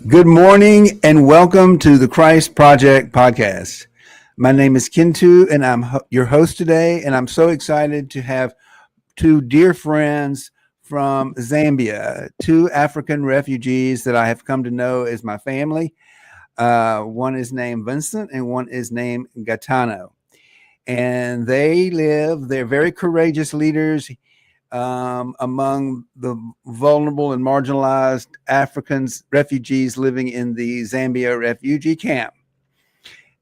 Good morning and welcome to the Christ Project podcast. My name is Kintu and I'm your host today, and I'm so excited to have two dear friends from Zambia, two African refugees that I have come to know as my family. One is named Vincent and one is named Gaetano. And they're very courageous leaders among the vulnerable and marginalized Africans, refugees living in the Zambia refugee camp.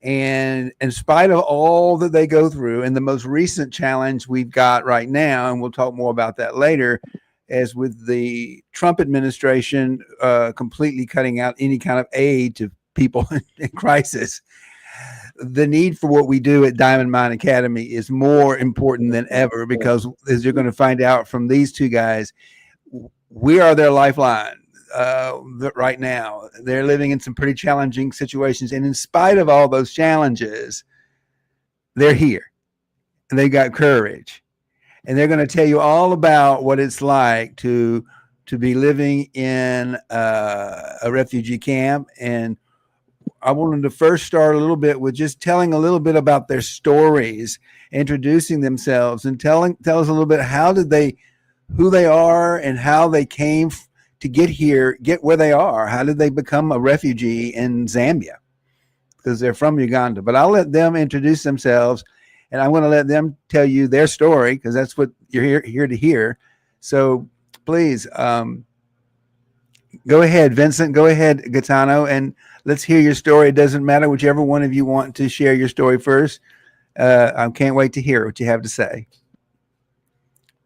And in spite of all that they go through, and the most recent challenge we've got right now, and we'll talk more about that later, as with the Trump administration completely cutting out any kind of aid to people in crisis, the need for what we do at Diamond Mine Academy is more important than ever, because as you're going to find out from these two guys, we are their lifeline. Right now, they're living in some pretty challenging situations, and in spite of all those challenges, they're here and they got courage, and they're going to tell you all about what it's like to be living in a refugee camp. And I wanted to first start a little bit with just telling a little bit about their stories, introducing themselves, and tell us a little bit who they are, and how they came to get here, get where they are. How did they become a refugee in Zambia? Because they're from Uganda. But I'll let them introduce themselves, and I'm going to let them tell you their story, because that's what you're here to hear. So please, go ahead, Vincent. Go ahead, Gaetano, and let's hear your story. It doesn't matter whichever one of you want to share your story first. I can't wait to hear what you have to say.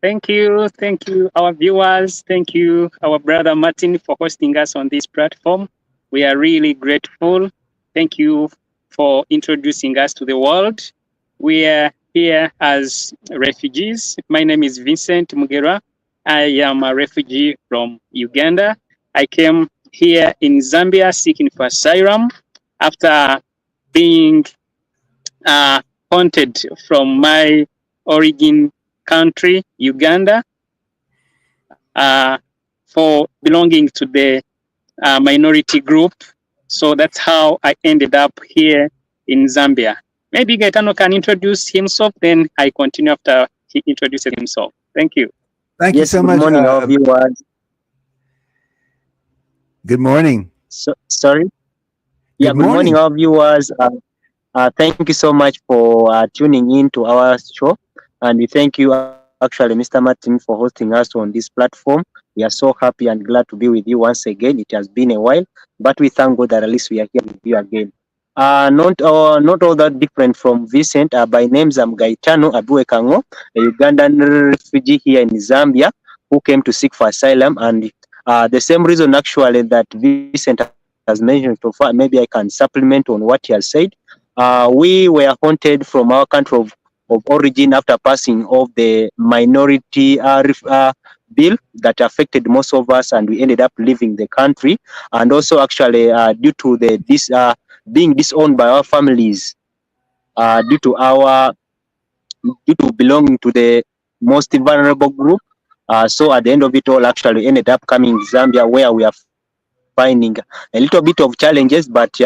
Thank you, our viewers. Thank you, our brother Martin, for hosting us on this platform. We are really grateful. Thank you for introducing us to the world. We are here as refugees. My name is Vicent Mugera. I am a refugee from Uganda. I came here in Zambia seeking for asylum after being haunted from my origin country, Uganda, for belonging to the minority group. So that's how I ended up here in Zambia. Maybe Gaetano can introduce himself, then I continue after he introduces himself. Thank you. Thank you Yes, so good much. morning, all viewers. Good morning. Sorry. Yeah, Good good morning, morning. all viewers. Thank you so much for tuning in to our show. And we thank you, actually, Mr. Martin, for hosting us on this platform. We are so happy and glad to be with you once again. It has been a while, but we thank God that at least we are here with you again. Not all that different from Vicent. By names, I'm Gaetano Abuekango, a Ugandan refugee here in Zambia who came to seek for asylum. And the same reason, actually, that Vicent has mentioned so far, maybe I can supplement on what he has said. We were haunted from our country of origin after passing of the minority bill that affected most of us, and we ended up leaving the country. And also, actually, due to this being disowned by our families, due to belonging to the most vulnerable group. So at the end of it all, actually, we ended up coming to Zambia, where we are finding a little bit of challenges. But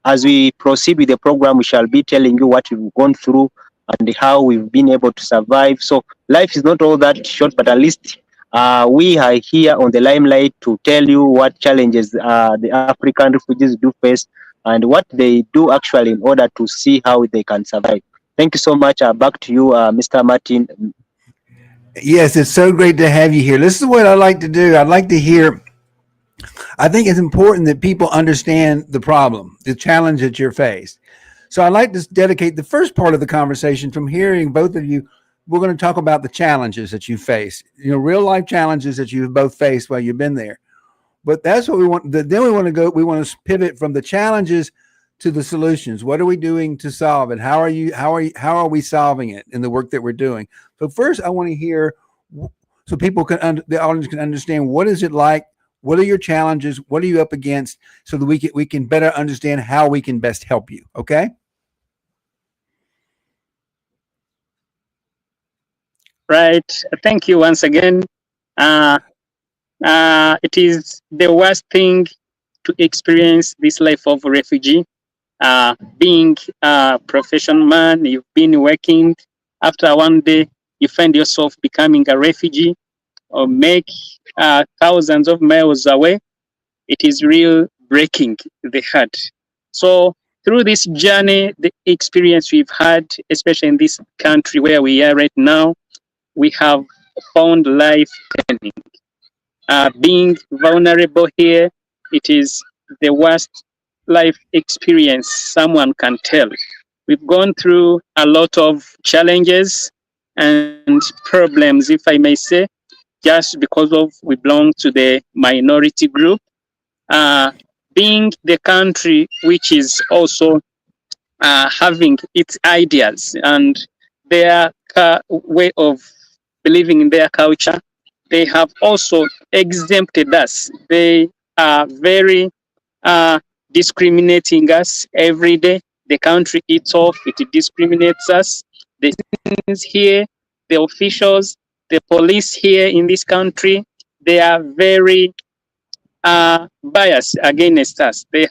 as we proceed with the program, we shall be telling you what we've gone through and how we've been able to survive. So life is not all that short, but at least we are here on the limelight to tell you what challenges the African refugees do face and what they do actually in order to see how they can survive. Thank you so much. Back to you, Mr. Martin. Yes, it's so great to have you here. This is what I like to do. I'd like to hear. I think it's important that people understand the problem, the challenge that you're faced. So I'd like to dedicate the first part of the conversation from hearing both of you. We're going to talk about the challenges that you face, real life challenges that you've both faced while you've been there. But that's what we want. Then we want to go. We want to pivot from the challenges to the solutions. What are we doing to solve it? How are we solving it in the work that we're doing? So first, I want to hear, so people the audience can understand, what is it like? What are your challenges? What are you up against? So that we can better understand how we can best help you. Okay. Right. Thank you once again. It is the worst thing to experience this life of refugee. Being a professional man, you've been working. After one day, you find yourself becoming a refugee or make thousands of miles away. It is real breaking the heart. So through this journey, the experience we've had, especially in this country where we are right now, we have found life turning. Being vulnerable here, it is the worst life experience someone can tell. We've gone through a lot of challenges and problems, if I may say, just because of we belong to the minority group. Uh, Being the country which is also having its ideas and their way of believing in their culture, they have also exempted us. They are very discriminating us every day. The country itself, it discriminates us. The citizens here, the officials, the police here in this country, they are very biased against us. They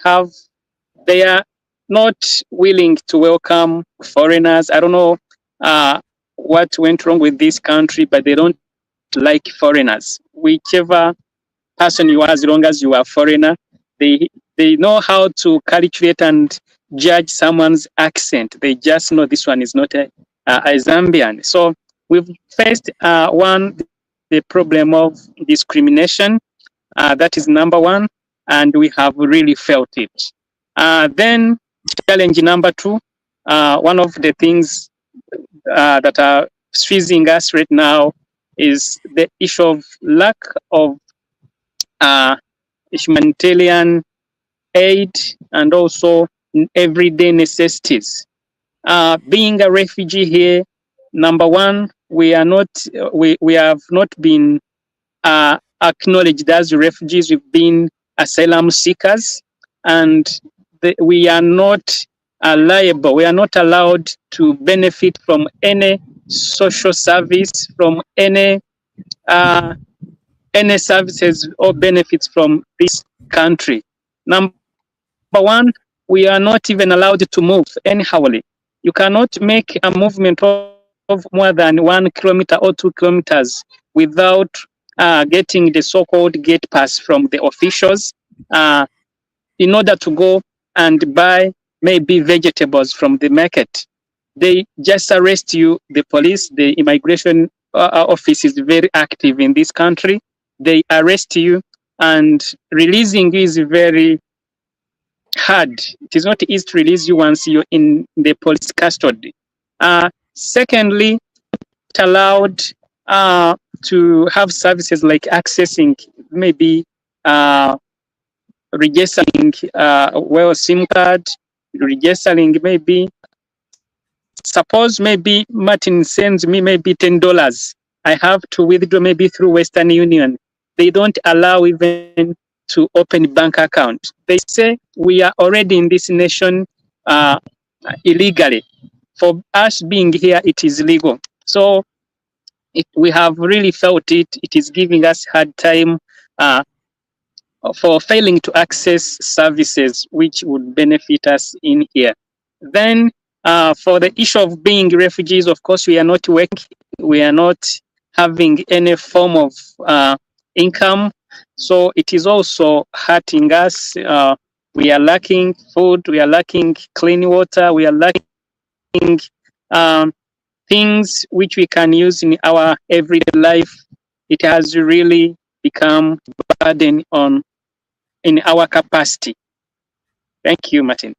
are not willing to welcome foreigners. I don't know what went wrong with this country, but they don't like foreigners. Whichever person you are, as long as you are a foreigner, they they know how to calculate and judge someone's accent. They just know this one is not a Zambian. So we've faced the problem of discrimination. That is number one, and we have really felt it. Then challenge number two, one of the things that are freezing us right now is the issue of lack of uh, humanitarian aid and also everyday necessities. Being a refugee here, number one, we have not been acknowledged as refugees. We've been asylum seekers, and we are not liable. We are not allowed to benefit from any social service, from any services or benefits from this country. Number one, we are not even allowed to move anyhowly. You cannot make a movement of more than 1 kilometer or 2 kilometers without getting the so-called gate pass from the officials in order to go and buy maybe vegetables from the market. They just arrest you. The police, the immigration office is very active in this country. They arrest you, and releasing you is very hard. It is not easy to release you once you're in the police custody. Secondly, allowed to have services like accessing maybe registering SIM card, registering maybe. Suppose maybe Martin sends me maybe $10. I have to withdraw maybe through Western Union. They don't allow even to open bank account. They say we are already in this nation illegally. For us being here, it is legal. So we have really felt it. It is giving us hard time for failing to access services which would benefit us in here. Then for the issue of being refugees, of course, we are not working. We are not having any form of income. So it is also hurting us. We are lacking food. We are lacking clean water. We are lacking things which we can use in our everyday life. It has really become a burden in our capacity. Thank you, Martin.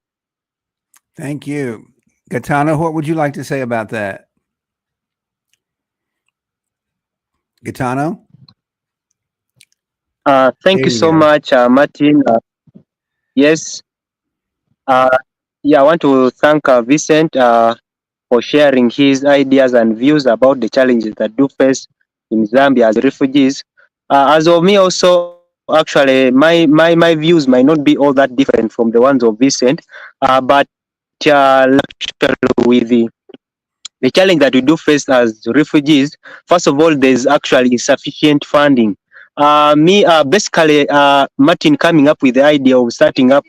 Thank you. Gaetano, what would you like to say about that? Gaetano? Thank you so much, Martin. Yes. Yeah, I want to thank Vicent for sharing his ideas and views about the challenges that do face in Zambia as refugees. As of me also, actually, my views might not be all that different from the ones of Vicent, but with the challenge that we do face as refugees, first of all, there's actually insufficient funding Basically, Martin coming up with the idea of starting up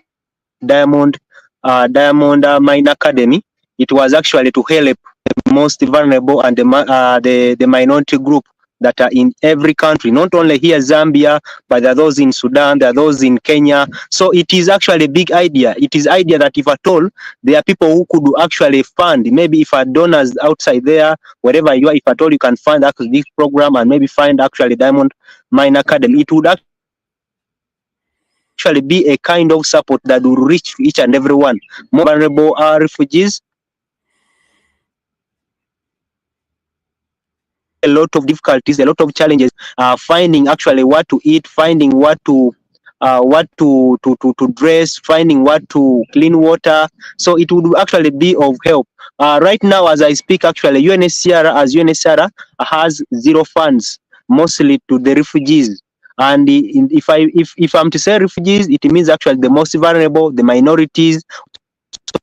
Diamond Mine Academy. It was actually to help the most vulnerable and the minority group that are in every country, not only here Zambia, but there are those in Sudan, there are those in Kenya. So it is actually a big idea. It is idea that if at all there are people who could actually fund, maybe if are donors outside there, wherever you are, if at all you can fund this program and maybe find actually Diamond Mine Academy, it would actually be a kind of support that will reach each and everyone, more vulnerable refugees, and a lot of difficulties, a lot of challenges, finding actually what to eat, finding what to dress, finding what to clean water. So it would actually be of help. Right now, as I speak, actually, UNHCR has zero funds, mostly to the refugees. And if I'm to say refugees, it means actually the most vulnerable, the minorities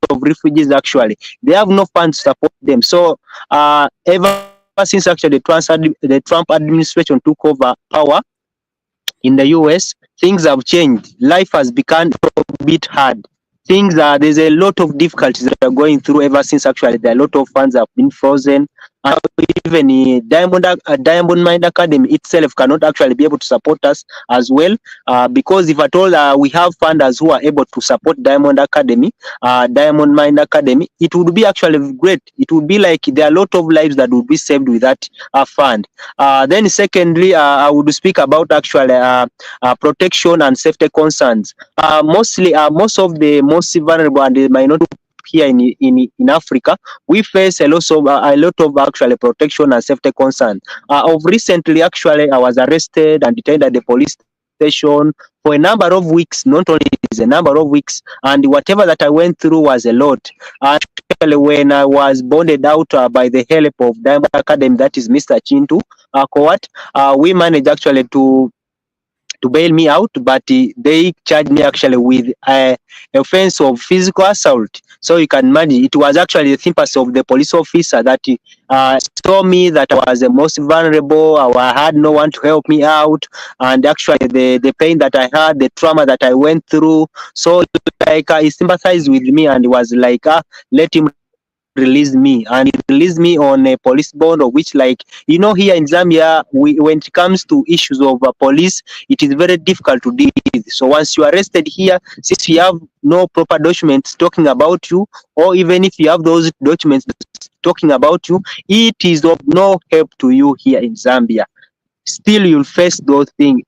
of refugees. Actually, they have no funds to support them. So ever since actually the Trump administration took over power in the US, things have changed. Life has become a bit hard. There's a lot of difficulties that are going through ever since actually there are a lot of funds have been frozen. And even Diamond Mine Academy itself cannot actually be able to support us as well, because if at all we have funders who are able to support Diamond Mine Academy, it would be actually great. It would be like there are a lot of lives that would be saved with that fund. Then secondly, I would speak about actually protection and safety concerns. Most of the most vulnerable and the minority here in Africa, we face a lot of actually protection and safety concern. Of recently, actually, I was arrested and detained at the police station for a number of weeks. Not only is a number of weeks, and whatever that I went through was a lot. Actually, when I was bonded out by the help of Diamond Academy, that is Mr. Chintu Kowat, we managed actually to bail me out, but they charged me actually with offense of physical assault. So you can imagine, it was actually the sympathy of the police officer that saw me that I was the most vulnerable. I had no one to help me out, and actually the pain that I had, the trauma that I went through. So like he sympathized with me and was like, let him release me, and he released me on a police bond, of which, like, here in Zambia, when it comes to issues of police, it is very difficult to deal with. So once you are arrested here, since you have no proper documents talking about you, or even if you have those documents talking about you, it is of no help to you here in Zambia. Still you'll face those things,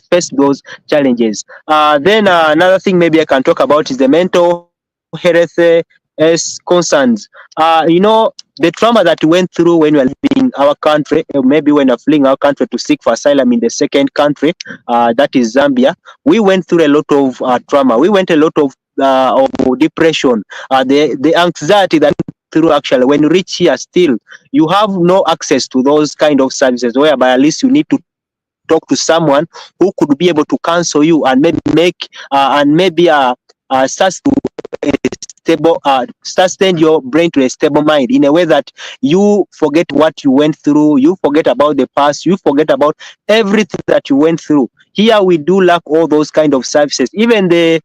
face those challenges. Then another thing maybe I can talk about is the mental health concerns. The trauma that we went through when we were leaving our country, maybe when we are fleeing our country to seek for asylum in the second country, that is Zambia, we went through a lot of trauma. We went a lot of depression, the anxiety that through. Actually, when you reach here, still you have no access to those kind of services, whereby at least you need to talk to someone who could be able to counsel you and maybe start to send your brain to a stable mind, in a way that you forget what you went through, you forget about the past, you forget about everything that you went through. Here we do lack all those kind of services. Even the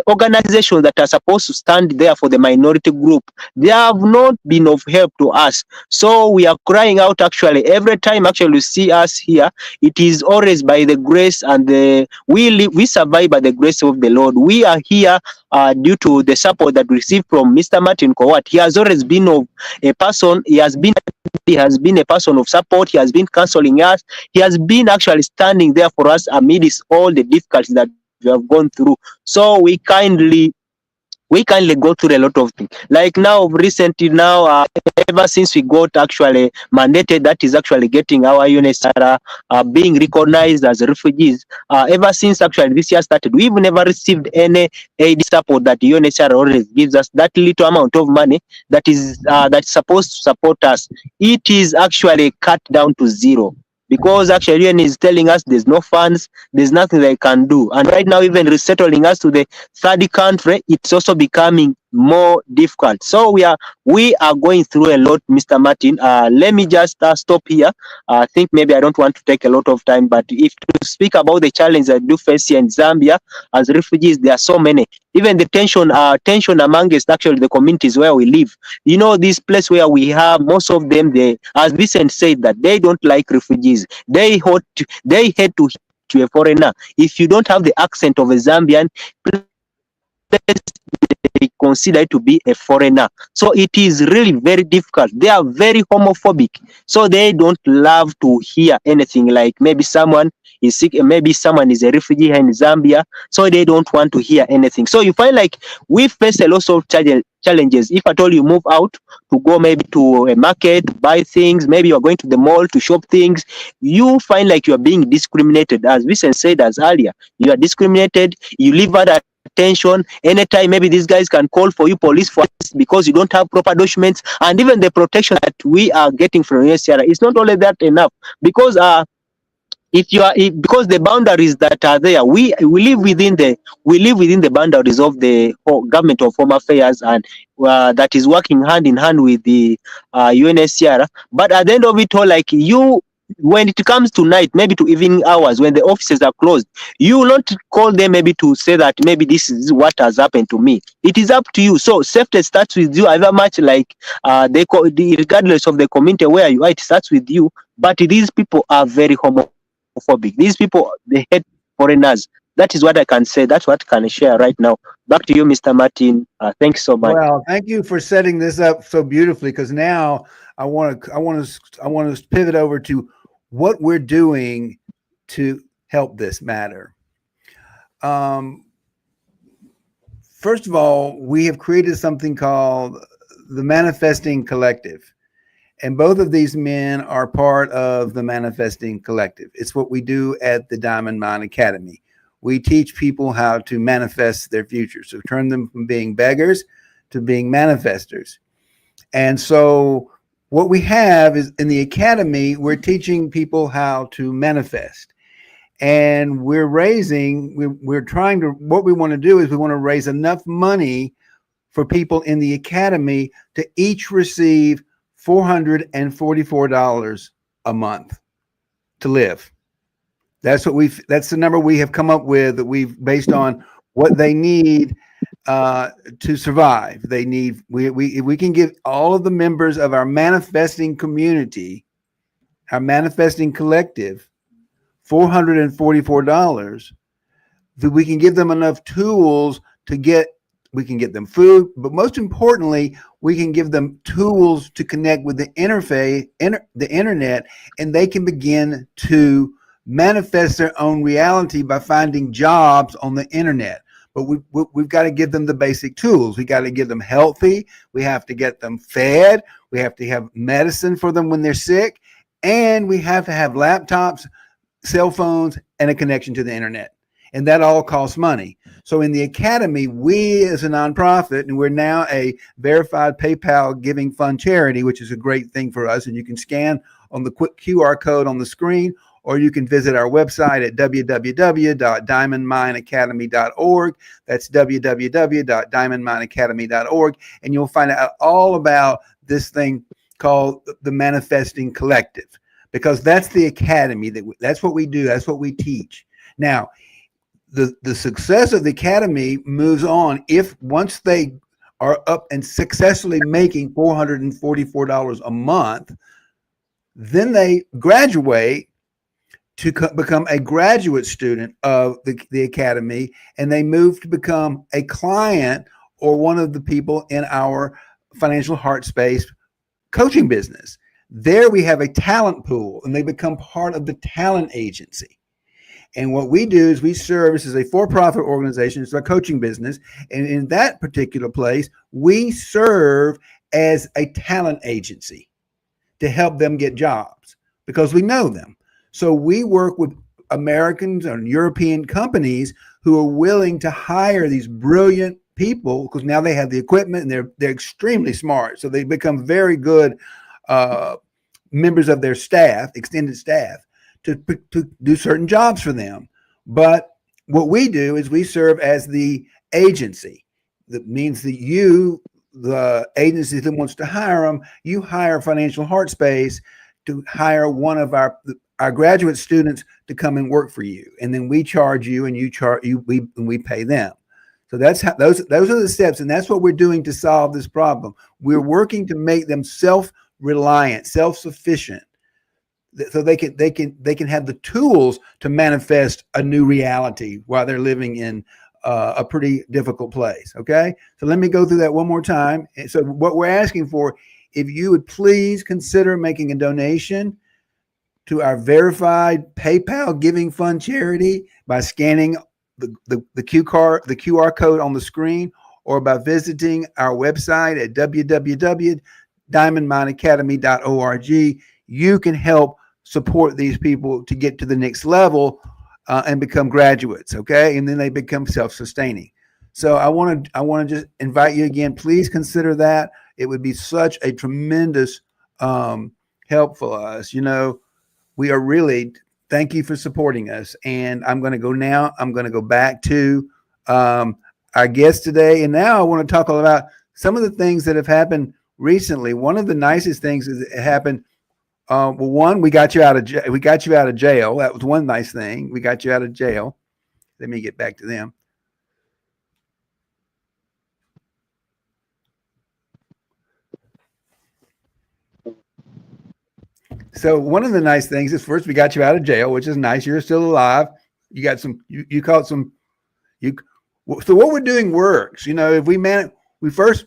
organizations that are supposed to stand there for the minority group, they have not been of help to us. So we are crying out. Actually, every time actually you see us here, it is always by the grace, and we survive by the grace of the Lord. We are here due to the support that we receive from Mr. Martin Kowat. He has always been a person. He has been a person of support. He has been counseling us. He has been actually standing there for us amidst all the difficulties that we have gone through. So we kindly go through a lot of things. Like now, recently now, ever since we got actually mandated, that is actually getting our UNHCR being recognized as refugees. Ever since actually this year started, we've never received any aid support that UNHCR always gives us. That little amount of money that is that's supposed to support us, it is actually cut down to zero. Because actually UN is telling us there's no funds, there's nothing they can do. And right now, even resettling us to the third country, it's also becoming more difficult. So we are going through a lot, Mr. Martin. Let me just stop here. I think maybe I don't want to take a lot of time, but if to speak about the challenge that do face here in Zambia as refugees, there are so many. Even the tension amongst actually the communities where we live. You know, this place where we have most of them, they, as Vicent said, that they don't like refugees. They hate to a foreigner. If you don't have the accent of a Zambian, they consider to be a foreigner. So it is really very difficult. They are very homophobic. So they don't love to hear anything like maybe someone is sick, maybe someone is a refugee here in Zambia. So they don't want to hear anything. So you find like we face a lot of challenges. If at all you move out to go maybe to a market, buy things, maybe you're going to the mall to shop things, you find like you are being discriminated. As Vicent said as earlier, you are discriminated, you live at attention anytime. Maybe these guys can call for you police for us because you don't have proper documents. And even the protection that we are getting from UNHCR is not only that enough, because because the boundaries that are there, we live within the boundaries of the government of Home Affairs, and that is working hand in hand with the UNHCR. But at the end of it all, like you, when it comes to night, maybe to evening hours, when the offices are closed, you will not call them maybe to say that maybe this is what has happened to me. It is up to you. So safety starts with you, however much like regardless of the community where you are, it starts with you. But these people are very homophobic. These people, they hate foreigners. That is what I can say. That's what I can share right now. Back to you, Mr. Martin. Thanks so much. Well, thank you for setting this up so beautifully, because now I want to pivot over to what we're doing to help this matter. First of all, we have created something called the Manifesting Collective. And both of these men are part of the Manifesting Collective. It's what we do at the Diamond Mine Academy. We teach people how to manifest their future. So turn them from being beggars to being manifestors. And so what we have is in the academy, we're teaching people how to manifest. And what we want to do is we want to raise enough money for people in the academy to each receive $444 a month to live. That's the number we have come up with, that we've based on what they need to survive. They need, we can give all of the members of our manifesting community, our manifesting collective, $444, that we can give them enough tools we can get them food, but most importantly, we can give them tools to connect with the the internet, and they can begin to manifest their own reality by finding jobs on the internet. But we've got to give them the basic tools. We got to get them healthy. We have to get them fed. We have to have medicine for them when they're sick. And we have to have laptops, cell phones, and a connection to the internet. And that all costs money. So in the academy, we as a nonprofit, and we're now a verified PayPal giving fund charity, which is a great thing for us. And you can scan on the quick QR code on the screen, or you can visit our website at www.diamondmineacademy.org. That's www.diamondmineacademy.org. And you'll find out all about this thing called the Manifesting Collective, because that's the academy. That's what we do. That's what we teach. Now, the success of the academy moves on if once they are up and successfully making $444 a month, then they graduate to become a graduate student of the academy, and they move to become a client or one of the people in our financial heart space coaching business. There we have a talent pool, and they become part of the talent agency. And what we do is we serve, this is a for-profit organization, it's a coaching business. And in that particular place, we serve as a talent agency to help them get jobs because we know them. So we work with Americans and European companies who are willing to hire these brilliant people because now they have the equipment and they're extremely smart. So they become very good members of their staff, extended staff, to do certain jobs for them. But what we do is we serve as the agency. that means that you, the agency that wants to hire them, you hire Financial Heart Space to hire one of our graduate students to come and work for you, and then we charge you, and you charge you, we pay them. So that's how those are the steps, and that's what we're doing to solve this problem. We're working to make them self-reliant, self-sufficient, so they can have the tools to manifest a new reality while they're living in a pretty difficult place. Okay, so let me go through that one more time. So what we're asking for, if you would please consider making a donation to our verified PayPal Giving Fund charity by scanning the QR code on the screen, or by visiting our website at www.diamondmineacademy.org. You can help support these people to get to the next level and become graduates, okay? And then they become self-sustaining. So I want to just invite you again. Please consider that. It would be such a tremendous help for us. You know, we are really, thank you for supporting us. And I'm going to go back to our guest today. And now I want to talk about some of the things that have happened recently. One of the nicest things that happened. Well, one, we got you out of jail. That was one nice thing. We got you out of jail. Let me get back to them. So one of the nice things is, first, we got you out of jail, which is nice. You're still alive. You got some. You caught some. So what we're doing works. You know, if we first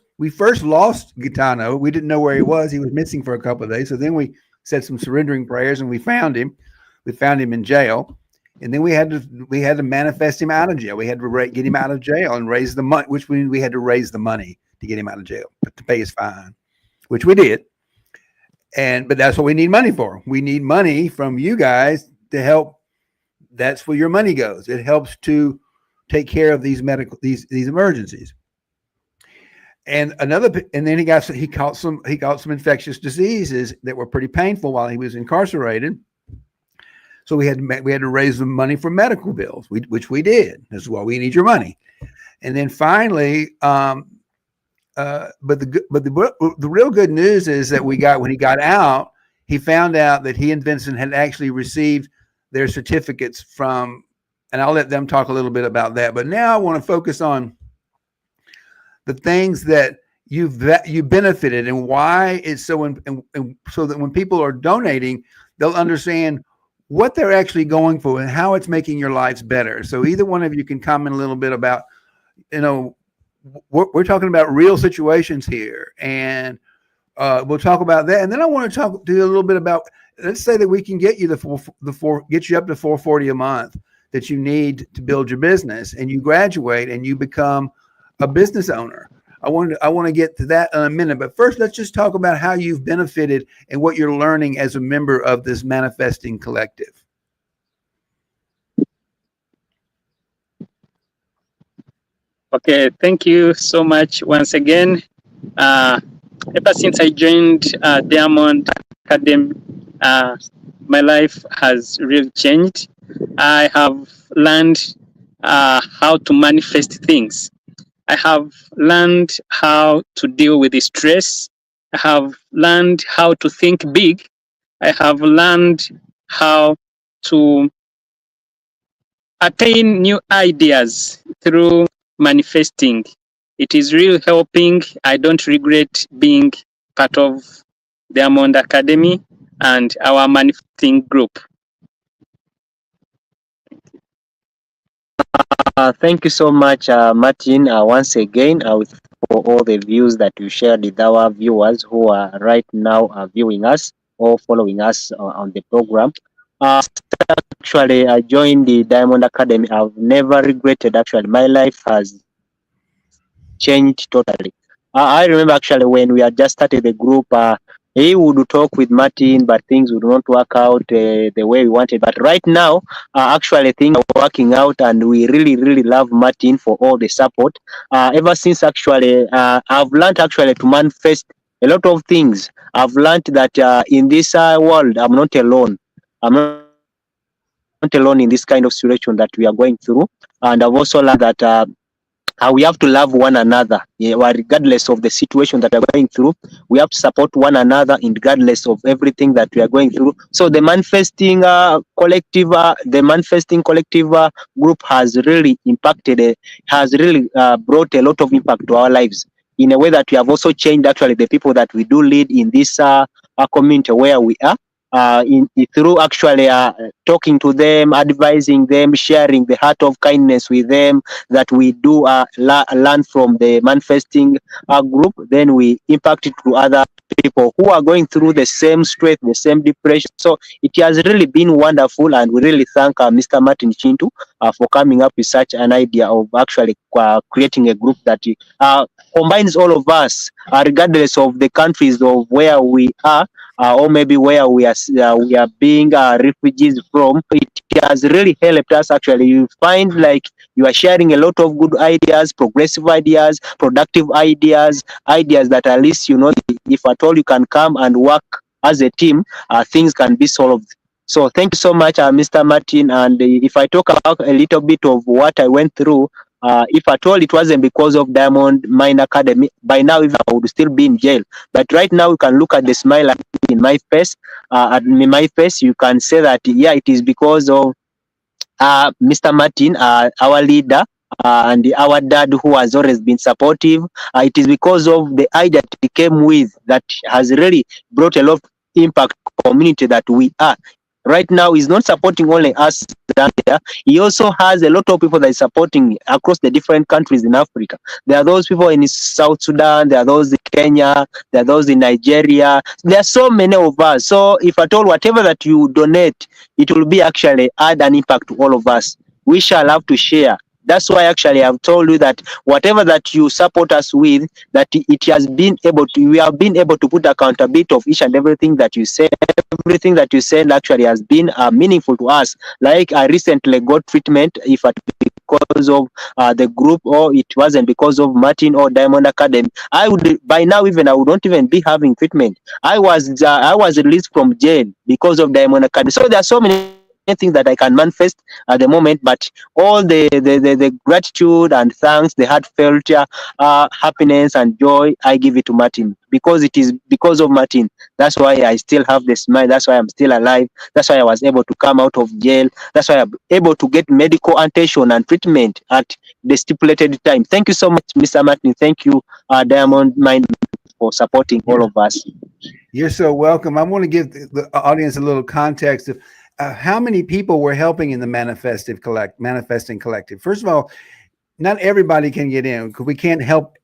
lost Gaetano. We didn't know where he was. He was missing for a couple of days. So then we said some surrendering prayers, and we found him. We found him in jail, and then we had to manifest him out of jail. We had to get him out of jail and raise the money, which we had to raise the money to get him out of jail, but to pay his fine, which we did. But that's what we need money for. We need money from you guys to help. That's where your money goes. It helps to take care of these emergencies. And then he caught some infectious diseases that were pretty painful while he was incarcerated. So we had to raise the money for medical bills, which we did. That's why we need your money. And then finally, but the real good news is that when he got out, he found out that he and Vicent had actually received their certificates from, and I'll let them talk a little bit about that. But now I want to focus on the things that you benefited and why it's so, and so that when people are donating, they'll understand what they're actually going for and how it's making your lives better. So either one of you can comment a little bit about, you know, we're talking about real situations here, and we'll talk about that. And then I want to talk to you a little bit about, let's say that we can get you get you up to $440 a month that you need to build your business, and you graduate and you become a business owner. I want to get to that in a minute, but first let's just talk about how you've benefited and what you're learning as a member of this manifesting collective. Okay, thank you so much once again. Ever since I joined Diamond Academy, my life has really changed. I have learned how to manifest things. I have learned how to deal with the stress. I have learned how to think big. I have learned how to attain new ideas through manifesting. It is really helping. I don't regret being part of the Diamond Academy and our manifesting group. Thank you so much, Martin, once again, for all the views that you shared with our viewers who are right now viewing us or following us on the program. Actually, I joined the Diamond Academy. I've never regretted. Actually, my life has changed totally. I remember actually when we had just started the group, he would talk with Martin, but things would not work out the way we wanted. But right now, actually things are working out, and we really, really love Martin for all the support. Ever since actually, I've learned actually to manifest a lot of things. I've learned that in this world, I'm not alone. I'm not alone in this kind of situation that we are going through. And I've also learned that we have to love one another, regardless of the situation that we're going through. We have to support one another, regardless of everything that we are going through. So the manifesting collective group has really impacted, has really brought a lot of impact to our lives, in a way that we have also changed actually the people that we do lead in this community where we are. Through actually talking to them, advising them, sharing the heart of kindness with them, that we do learn from the manifesting group, then we impact it to other people who are going through the same stress, the same depression. So it has really been wonderful, and we really thank Mr. Martin Chintu for coming up with such an idea of actually creating a group that combines all of us, regardless of the countries of where we are, or maybe where we are being refugees from. It has really helped us. Actually, you find like you are sharing a lot of good ideas, progressive ideas, productive ideas, ideas that at least, if at all you can come and work as a team, things can be solved. So thank you so much, Mr. Martin. And if I talk about a little bit of what I went through, if at all it wasn't because of Diamond Mine Academy, by now even I would still be in jail. But right now you can look at the smile in my face. You can say that, yeah, it is because of Mr. Martin, our leader, and our dad, who has always been supportive. It is because of the idea that he came with that has really brought a lot of impact community that we are. Right now, he's not supporting only us Zambia. He also has a lot of people that is supporting across the different countries in Africa. There are those people in South Sudan, there are those in Kenya, there are those in Nigeria. There are so many of us. So if at all, whatever that you donate, it will be actually add an impact to all of us. We shall have to share. That's why actually I've told you that whatever that you support us with, that it has been able to, we have been able to put accountability of each and everything that you say. Everything that you said actually has been meaningful to us. Like I recently got treatment, if at because of the group, or it wasn't because of Martin or Diamond Academy, I would by now even I would not even be having treatment. I was released from jail because of Diamond Academy. So there are so many things that I can manifest at the moment, but all the gratitude and thanks, the heartfelt happiness and joy, I give it to Martin, because it is because of Martin. That's why I still have the smile. That's why I'm still alive. That's why I was able to come out of jail. That's why I'm able to get medical attention and treatment at the stipulated time. Thank you so much, Mr. Martin. Thank you, Diamond Mind, for supporting all of us. You're so welcome. I want to give the audience a little context of how many people we're helping in the manifesting collective. First of all, not everybody can get in because we can't help.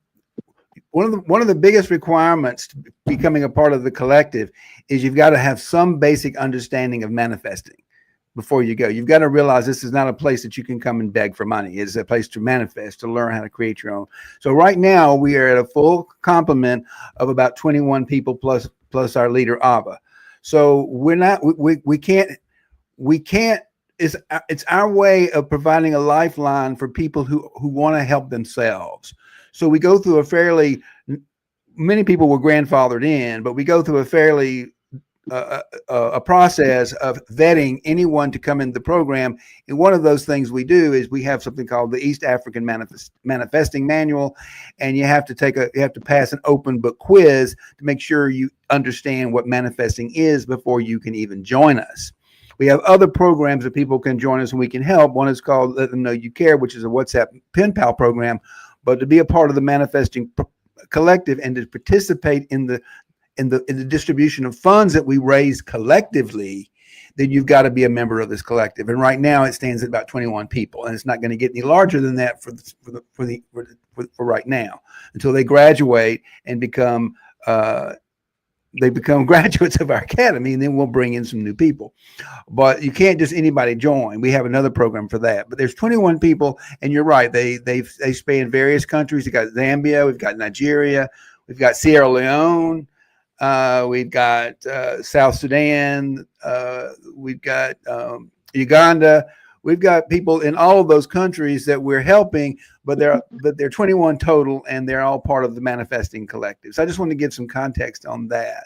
One of the biggest requirements to becoming a part of the collective is you've got to have some basic understanding of manifesting before you go. You've got to realize this is not a place that you can come and beg for money. It's a place to manifest, to learn how to create your own. So right now we are at a full complement of about 21 people plus our leader Abba. So we can't. It's our way of providing a lifeline for people who want to help themselves. So we go through many people were grandfathered in, but we go through a fairly a process of vetting anyone to come into the program. And one of those things we do is we have something called the East African Manifesting Manual, and you have to pass an open book quiz to make sure you understand what manifesting is before you can even join us. We have other programs that people can join us and we can help. One is called Let Them Know You Care, which is a WhatsApp pen pal program. But to be a part of the manifesting collective and to participate in the distribution of funds that we raise collectively, then you've got to be a member of this collective. And right now it stands at about 21 people, and it's not going to get any larger than that for right now until they graduate and become graduates of our academy, and then we'll bring in some new people. But you can't just anybody join. We have another program for that. But there's 21 people, and you're right. They span various countries. We've got Zambia, we've got Nigeria, we've got Sierra Leone, we've got South Sudan, we've got Uganda. We've got people in all of those countries that we're helping, but they're 21 total, and they're all part of the manifesting collective. So I just want to give some context on that.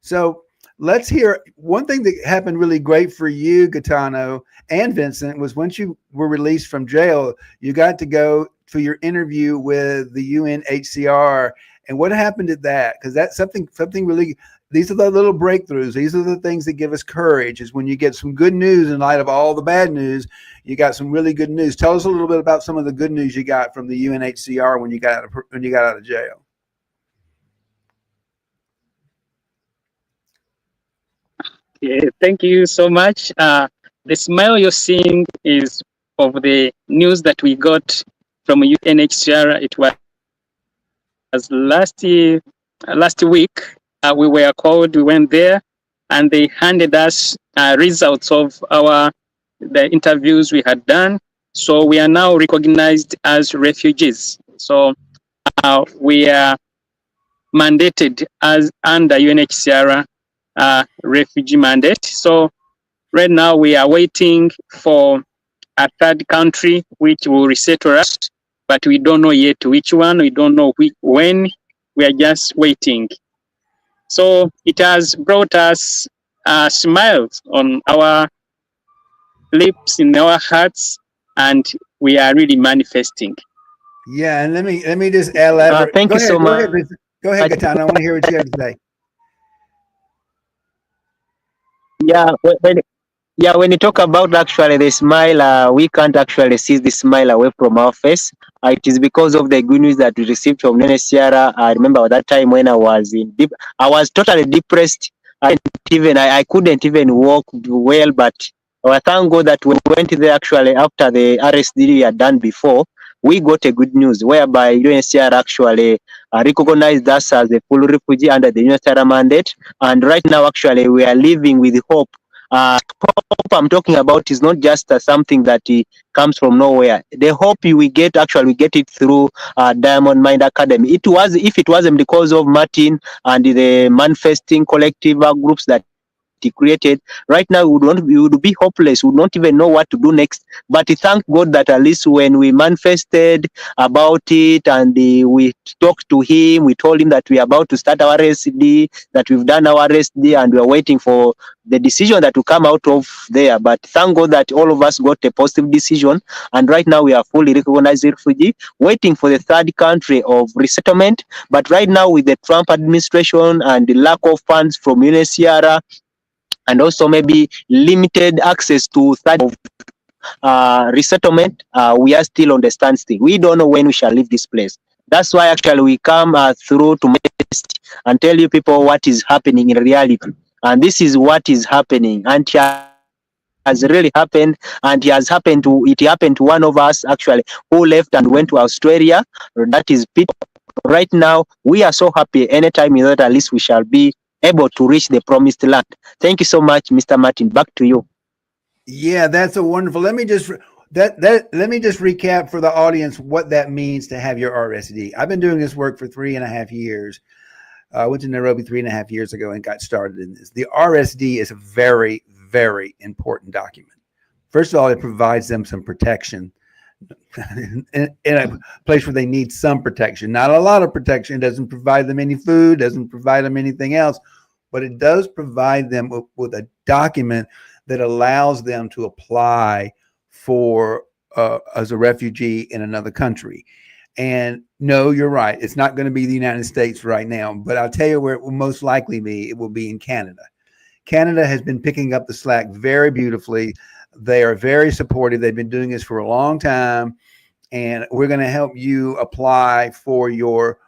So let's hear one thing that happened really great for you, Gaetano and Vicent, was once you were released from jail, you got to go for your interview with the UNHCR. And what happened at that? Because that's something really. These are the little breakthroughs. These are the things that give us courage. Is when you get some good news in light of all the bad news, you got some really good news. Tell us a little bit about some of the good news you got from the UNHCR when you got out of jail. Yeah, thank you so much. The smile you're seeing is of the news that we got from UNHCR. It was last week. We were called. We went there, and they handed us results of the interviews we had done. So we are now recognized as refugees. So we are mandated as under UNHCR refugee mandate. So right now we are waiting for a third country which will resettle us, but we don't know yet which one. We don't know when. We are just waiting. So it has brought us smiles on our lips, in our hearts, and we are really manifesting. Yeah, and let me just elaborate. Thank you so Go much. ahead, Vincent. Go ahead, Gaetano. I want to hear what you have to say. Yeah, when you talk about actually the smile, we can't actually see the smile away from our face. It is because of the good news that we received from Sierra. I remember at that time when I was totally depressed. I couldn't even walk well, but thank God that we went there actually after the RSD we had done before. We got a good news whereby UNHCR actually recognized us as a full refugee under the UNHCR mandate, and right now actually we are living with hope. Hope I'm talking about is not just something that comes from nowhere. The hope we get actually we get it through Diamond Mind Academy. If it wasn't because of Martin and the manifesting collective groups that he created, right now we would be hopeless. We would not even know what to do next. But thank God that at least when we manifested about it and we talked to him, we told him that we are about to start our RSD, that we've done our RSD and we are waiting for the decision that will come out of there. But thank God that all of us got a positive decision, and right now we are fully recognized refugee, waiting for the third country of resettlement. But right now, with the Trump administration and the lack of funds from UNHCR, and also maybe limited access to third of resettlement, we are still on the standstill. We don't know when we shall leave this place. That's why actually we come through to and tell you people what is happening in reality. And this is what is happening. And it has really happened. And it happened to one of us actually who left and went to Australia. That is people. Right now, we are so happy. Anytime you that at least we shall be able to reach the promised land. Thank you so much, Mr. Martin. Back to you. Yeah, that's a wonderful. Let me just recap for the audience what that means to have your RSD. I've been doing this work for 3.5 years. I went to Nairobi 3.5 years ago and got started in this. The RSD is a very, very important document. First of all, it provides them some protection in a place where they need some protection, not a lot of protection. It doesn't provide them any food, doesn't provide them anything else, but it does provide them with a document that allows them to apply for as a refugee in another country. And no, you're right. It's not going to be the United States right now, but I'll tell you where it will most likely be. It will be in Canada. Canada has been picking up the slack very beautifully. They are very supportive. They've been doing this for a long time, and we're going to help you apply for your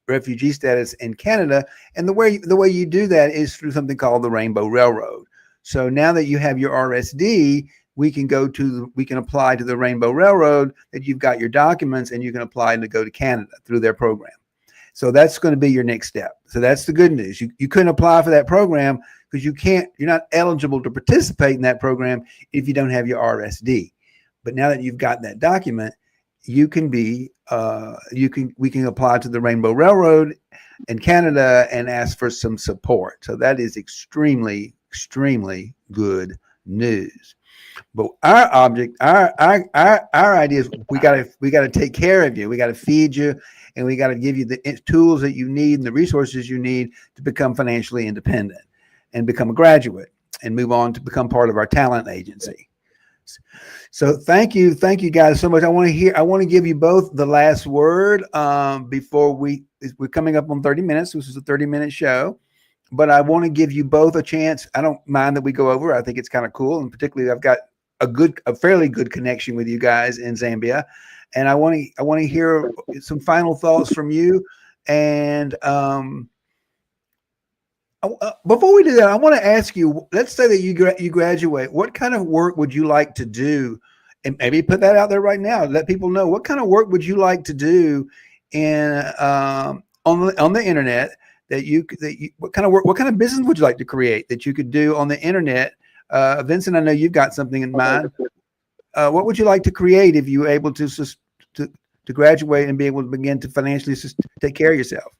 refugee status in Canada. And the way you do that is through something called the Rainbow Railroad. So now that you have your RSD, we can apply to the Rainbow Railroad that you've got your documents, and you can apply to go to Canada through their program. So that's going to be your next step. So that's the good news. You couldn't apply for that program because you're not eligible to participate in that program if you don't have your RSD. But now that you've got that document, we can apply to the Rainbow Railroad in Canada and ask for some support. So that is extremely, extremely good news. But our object, our idea is we gotta take care of you. We gotta feed you, and we gotta give you the tools that you need and the resources you need to become financially independent and become a graduate and move on to become part of our talent agency. So thank you guys so much. I want to give you both the last word before we're coming up on 30 minutes. This is a 30-minute show, but I want to give you both a chance. I don't mind that we go over. I think it's kind of cool, and particularly I've got a fairly good connection with you guys in Zambia, and I want to hear some final thoughts from you. And before we do that, I want to ask you. Let's say that you graduate. What kind of work would you like to do? And maybe put that out there right now. Let people know what kind of work would you like to do in on the internet. What kind of work? What kind of business would you like to create that you could do on the internet? Vincent, I know you've got something in mind. What would you like to create if you were able to graduate and be able to begin to financially take care of yourself?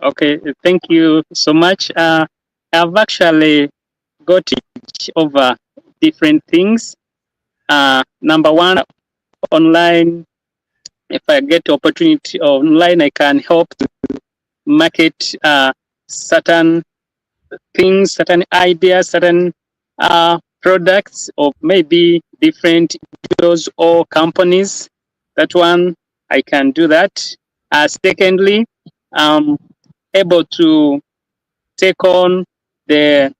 Okay, thank you so much. I've actually got over different things. Number one, online. If I get opportunity online, I can help to market certain things, certain ideas, certain products of maybe different individuals or companies. That one, I can do that. Secondly, able to take on the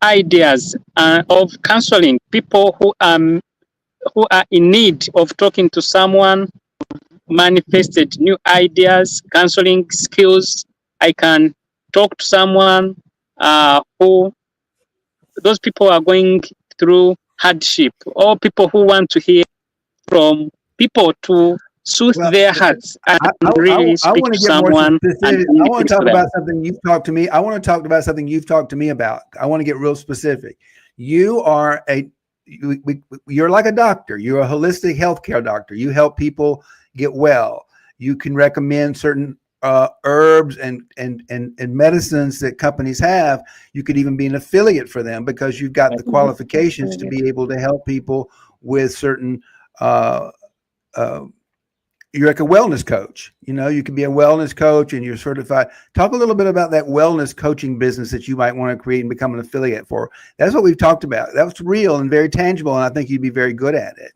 ideas of counseling people who are in need of talking to someone, manifested new ideas, counseling skills. I can talk to someone who those people are going through hardship, or people who want to hear from people to soothe Well, their hearts and really I speak want to to get more someone and specific. I really want fix to talk them. about something you've talked to me. I want to talk about something you've talked to me about. I want to get real specific. You are you're like a doctor. You're a holistic healthcare doctor. You help people get well. You can recommend certain herbs and medicines that companies have. You could even be an affiliate for them because you've got the qualifications to be able to help people with certain you're like a wellness coach. You know, you can be a wellness coach and you're certified. Talk a little bit about that wellness coaching business that you might want to create and become an affiliate for. That's what we've talked about. That's real and very tangible, and I think you'd be very good at it.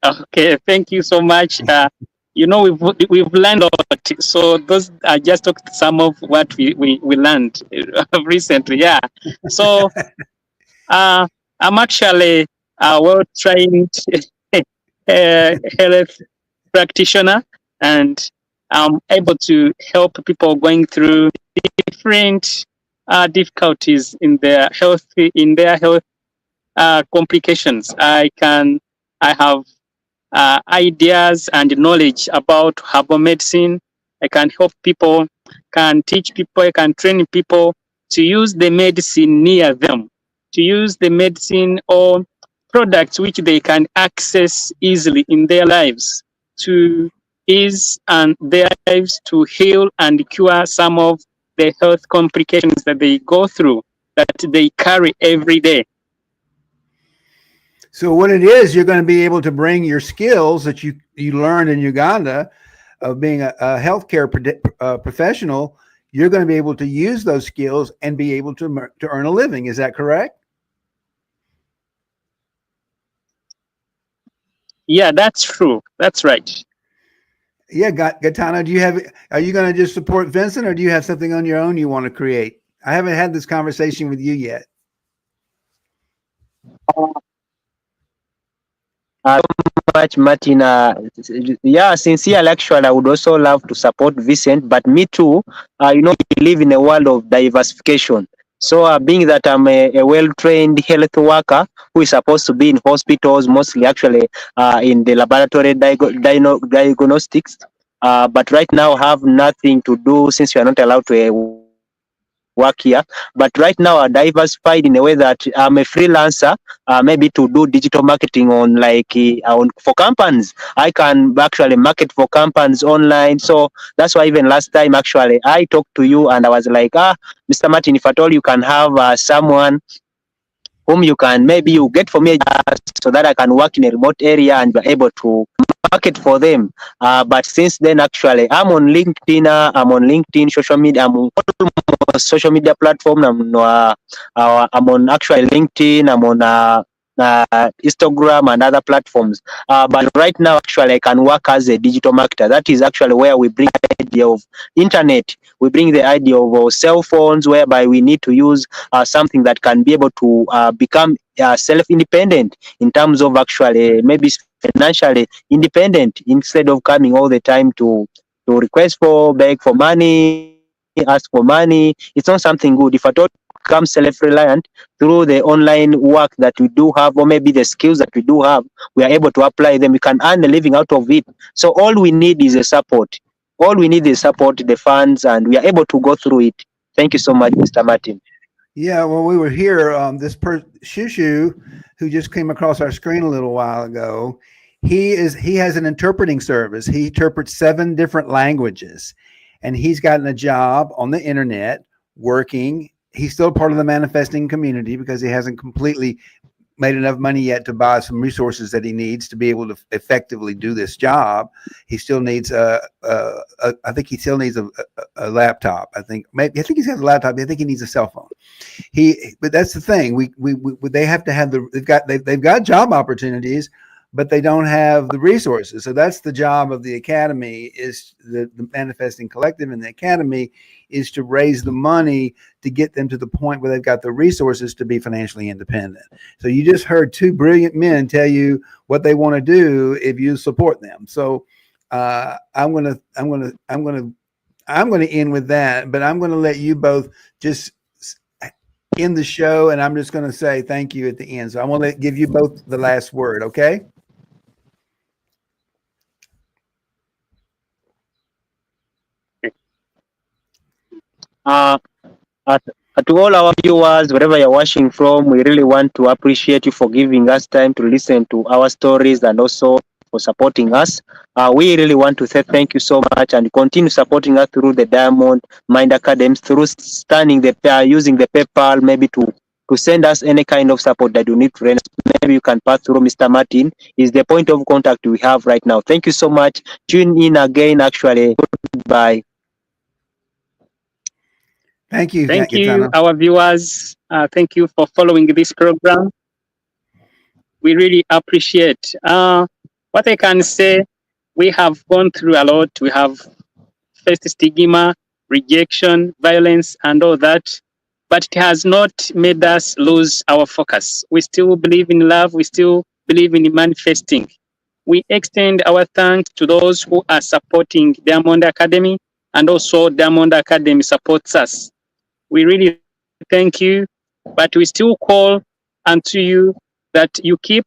Okay, thank you so much. We've learned a lot. So those are just some of what we learned recently. Yeah. So I'm actually a well-trained health practitioner, and I'm able to help people going through different difficulties in their health complications. I have ideas and knowledge about herbal medicine. I can help people, can teach people, I can train people to use the medicine near them, to use the medicine or products which they can access easily in their lives, to ease and their lives, to heal and cure some of the health complications that they go through, that they carry every day. So what it is, you're going to be able to bring your skills that you learned in Uganda of being a healthcare professional. You're going to be able to use those skills and be able to earn a living. Is that correct? Yeah, that's true. That's right. Yeah, Gaetano, are you going to just support Vincent, or do you have something on your own you want to create? I haven't had this conversation with you yet. Much, Martin. Yeah, sincerely, actually, I would also love to support Vicent, but me too. We live in a world of diversification. So, being that I'm a well-trained health worker who is supposed to be in hospitals, mostly actually in the laboratory diagnostics, but right now have nothing to do since we are not allowed to work work here. But right now, I diversified in a way that I'm a freelancer, maybe to do digital marketing on for companies. I can actually market for companies online. So that's why even last time, actually, I talked to you and I was like, Mr. Martin, if at all you can have someone whom you can maybe you get for me so that I can work in a remote area and be able to market for them. But since then, actually, I'm on LinkedIn. I'm on LinkedIn social media. I'm on social media platform. I'm on actually LinkedIn. I'm on Instagram and other platforms. But right now, actually, I can work as a digital marketer. That is actually where we bring the idea of internet. We bring the idea of cell phones, whereby we need to use something that can be able to become self-independent in terms of actually maybe financially independent instead of coming all the time to request for, beg for money, ask for money. It's not something good. If at all become self-reliant through the online work that we do have, or maybe the skills that we do have, we are able to apply them. We can earn a living out of it. So all we need is a support. All we need is support, the funds, and we are able to go through it. Thank you so much, Mr. Martin. Yeah, when we were here, this Shushu, who just came across our screen a little while ago, he has an interpreting service. He interprets 7 different languages, and he's gotten a job on the internet working. He's still part of the manifesting community because he hasn't completely made enough money yet to buy some resources that he needs to be able to effectively do this job. He still needs I think he still needs a laptop. I think he's got a laptop. I think he needs a cell phone. But that's the thing. They have to have they've got job opportunities, but they don't have the resources. So that's the job of the academy, is the Manifesting Collective and the academy, is to raise the money to get them to the point where they've got the resources to be financially independent. So you just heard 2 brilliant men tell you what they want to do if you support them. So I'm gonna end with that, but I'm gonna let you both just end the show, and I'm just gonna say thank you at the end. So I want to give you both the last word, okay? Uh, at, to all our viewers, wherever you're watching from, we really want to appreciate you for giving us time to listen to our stories and also for supporting us. We really want to say thank you so much and continue supporting us through the Diamond Mind Academy, through using the PayPal, maybe to send us any kind of support that you need to rent. Maybe you can pass through Mr. Martin. Is the point of contact we have right now. Thank you so much. Tune in again, actually. Goodbye. Thank you. Thank you, Gaetano. our viewers. Thank you for following this program. We really appreciate. What I can say, we have gone through a lot. We have faced stigma, rejection, violence, and all that. But it has not made us lose our focus. We still believe in love. We still believe in manifesting. We extend our thanks to those who are supporting Diamond Academy, and also Diamond Academy supports us. We really thank you, but we still call unto you that you keep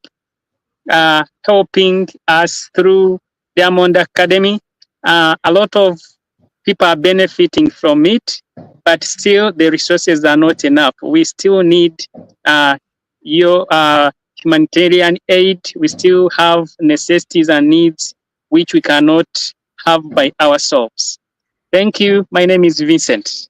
helping us through Diamond Academy. A lot of people are benefiting from it, but still the resources are not enough. We still need your humanitarian aid. We still have necessities and needs which we cannot have by ourselves. Thank you. My name is Vicent.